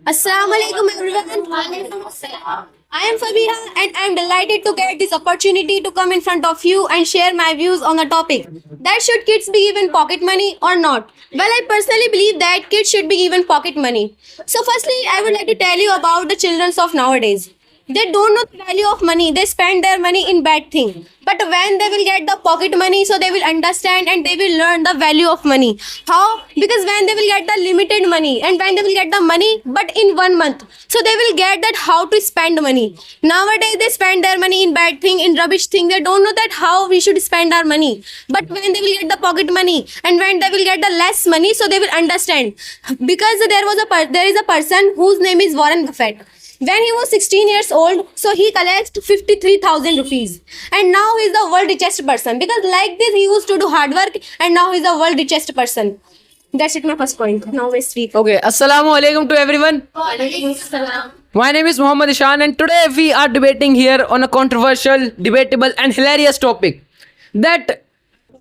Assalamu alaikum everyone. I am Fabiha and I am delighted to get this opportunity to come in front of you and share my views on the topic that should kids be given pocket money or not. Well, I personally believe that kids should be given pocket money. So firstly, I would like to tell you about the children of nowadays. They don't know the value of money. They spend their money in bad things. But when they will get the pocket money, so they will understand and they will learn the value of money. How? Because when they will get the limited money and when they will get the money, but in 1 month, so they will get that how to spend money. Nowadays, they spend their money in bad thing, in rubbish thing. They don't know that how we should spend our money. But when they will get the pocket money and when they will get the less money, so they will understand. Because there is a person whose name is Warren Buffett. When he was 16 years old, so he collected 53,000 rupees. And now he is the world richest person. Because like this, he used to do hard work and now he is the world richest person. That's it, my first point. Now I speak. Okay, Assalamu alaikum to everyone. My name is Muhammad Ishan and today we are debating here on a controversial, debatable and hilarious topic. That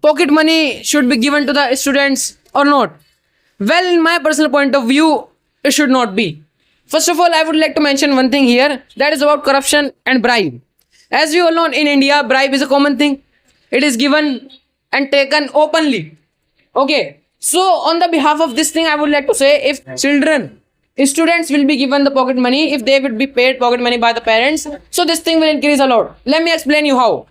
pocket money should be given to the students or not. Well, in my personal point of view, it should not be. First of all, I would like to mention one thing here, that is about corruption and bribe. As you all know, in India, bribe is a common thing. It is given and taken openly. Okay, so on the behalf of this thing, I would like to say, if students will be given the pocket money, if they would be paid pocket money by the parents, so this thing will increase a lot. Let me explain you how.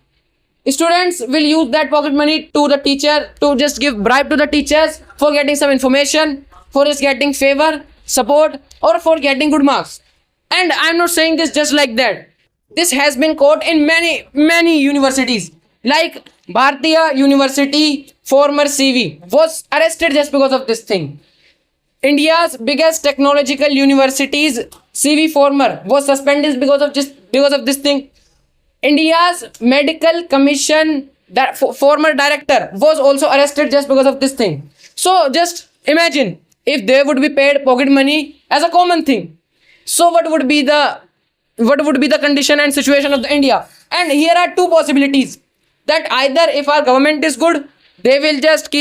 Students will use that pocket money to the teacher, to just give bribe to the teachers for getting some information, for just getting favor, support, or for getting good marks. And I'm not saying this just like that. This has been caught in many universities. Like Bharatiya University, former CV, was arrested just because of this thing. India's biggest technological universities, CV former, was suspended because of this thing. India's medical commission, that former director, was also arrested just because of this thing. So just imagine if they would be paid pocket money as a common thing. So what would be the condition and situation of the India? And here are two possibilities. That either if our government is good, they will just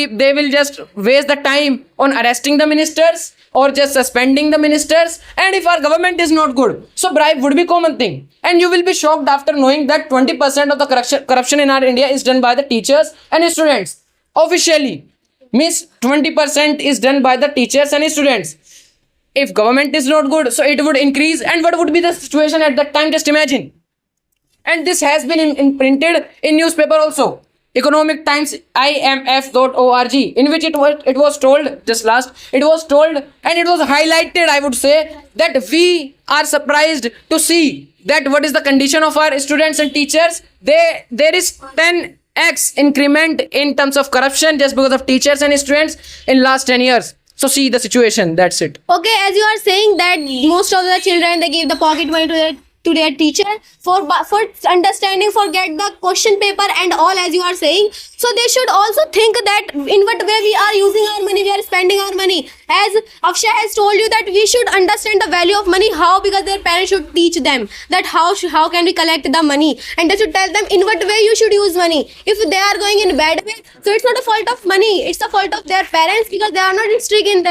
waste the time on arresting the ministers or just suspending the ministers. And if our government is not good, so bribe would be common thing. And you will be shocked after knowing that 20% of the corruption in our India is done by the teachers and students. Officially, means 20% is done by the teachers and students. If government is not good, so it would increase. And what would be the situation at that time? Just imagine. And this has been printed in newspaper also. Economic Times, imf.org, in which it was told and it was highlighted, I would say, that we are surprised to see that what is the condition of our students and teachers. There is 10x increment in terms of corruption just because of teachers and students in last 10 years. So see the situation, that's it. Okay, as you are saying that most of the children, they give the pocket money to their teacher for understanding, for get the question paper and all, as you are saying. So they should also think that in what way we are using our money, we are spending our money. As Akshay has told you that we should understand the value of money. How? Because their parents should teach them that how can we collect the money, and they should tell them in what way you should use money. If they are going in bad way, so it's not a fault of money, it's the fault of their parents, because they are not strict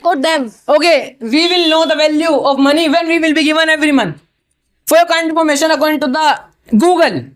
for them. Okay, we will know the value of money when we will be given every month. For your kind information, according to the Google,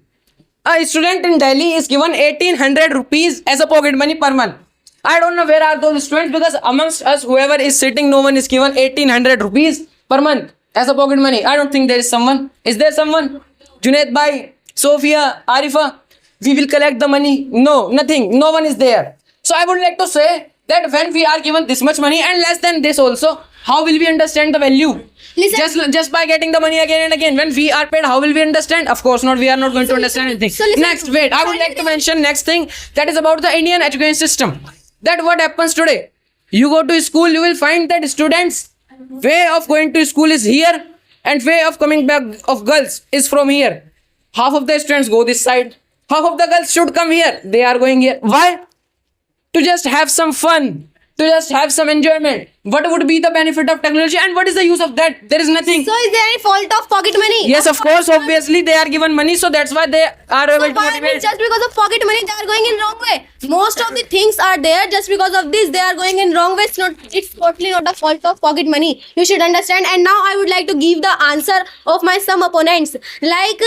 a student in Delhi is given 1800 rupees as a pocket money per month. I don't know where are those students, because amongst us, whoever is sitting, no one is given 1800 rupees per month as a pocket money. I don't think there is someone. Is there someone? Junaid Bhai, Sophia, Arifa, we will collect the money. No, nothing. No one is there. So I would like to say that when we are given this much money and less than this also, how will we understand the value? Listen. Just by getting the money again and again. When we are paid, how will we understand? Of course not. We are not going to understand anything. So listen, next, wait. I would like to mention next thing, that is about the Indian education system. That what happens today. You go to school, you will find that students' way of going to school is here, and way of coming back of girls is from here. Half of the students go this side. Half of the girls should come here. They are going here. Why? To just have some fun. To just have some enjoyment. what would be the benefit of technology and what is the use of that? There is nothing. So is there any fault of pocket money? Yes, of course. Obviously, they are given money, so that's why they are able So to why motivate. just because of pocket money they are going in wrong way? Most of the things are there just because of this they are going in wrong way. It's totally not the fault of pocket money. You should understand. And now I would like to give the answer of my some opponents. Like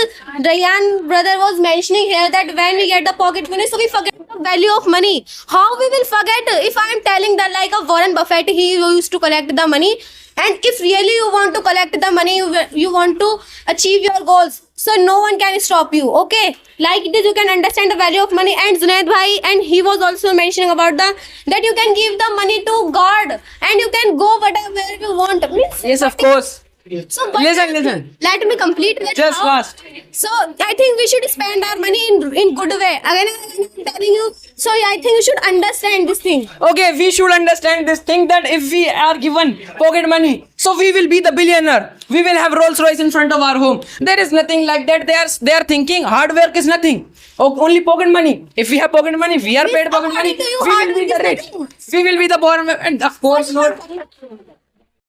Ryan brother was mentioning here that when we get the pocket money, so we forget the value of money. How we will forget if I am telling that like a Warren Buffett, he used to collect the money. And if really you want to collect the money, you want to achieve your goals, so no one can stop you. Okay, like this you can understand the value of money. And Zunaid bhai, and he was also mentioning about that you can give the money to God and you can go whatever you want. Means, Yes, of course. so but Listen. let me complete with Just how- fast. So I think we should spend our money in good way. Again, I'm telling you. So I think you should understand this thing. Okay, we should understand this thing that if we are given pocket money, so we will be the billionaire. We will have Rolls Royce in front of our home. There is nothing like that. They are thinking hard work is nothing. Oh, only pocket money. If we have pocket money, we are paid pocket money. according to you, We hard will be work the is rich. nothing. We will be the born, and of course not.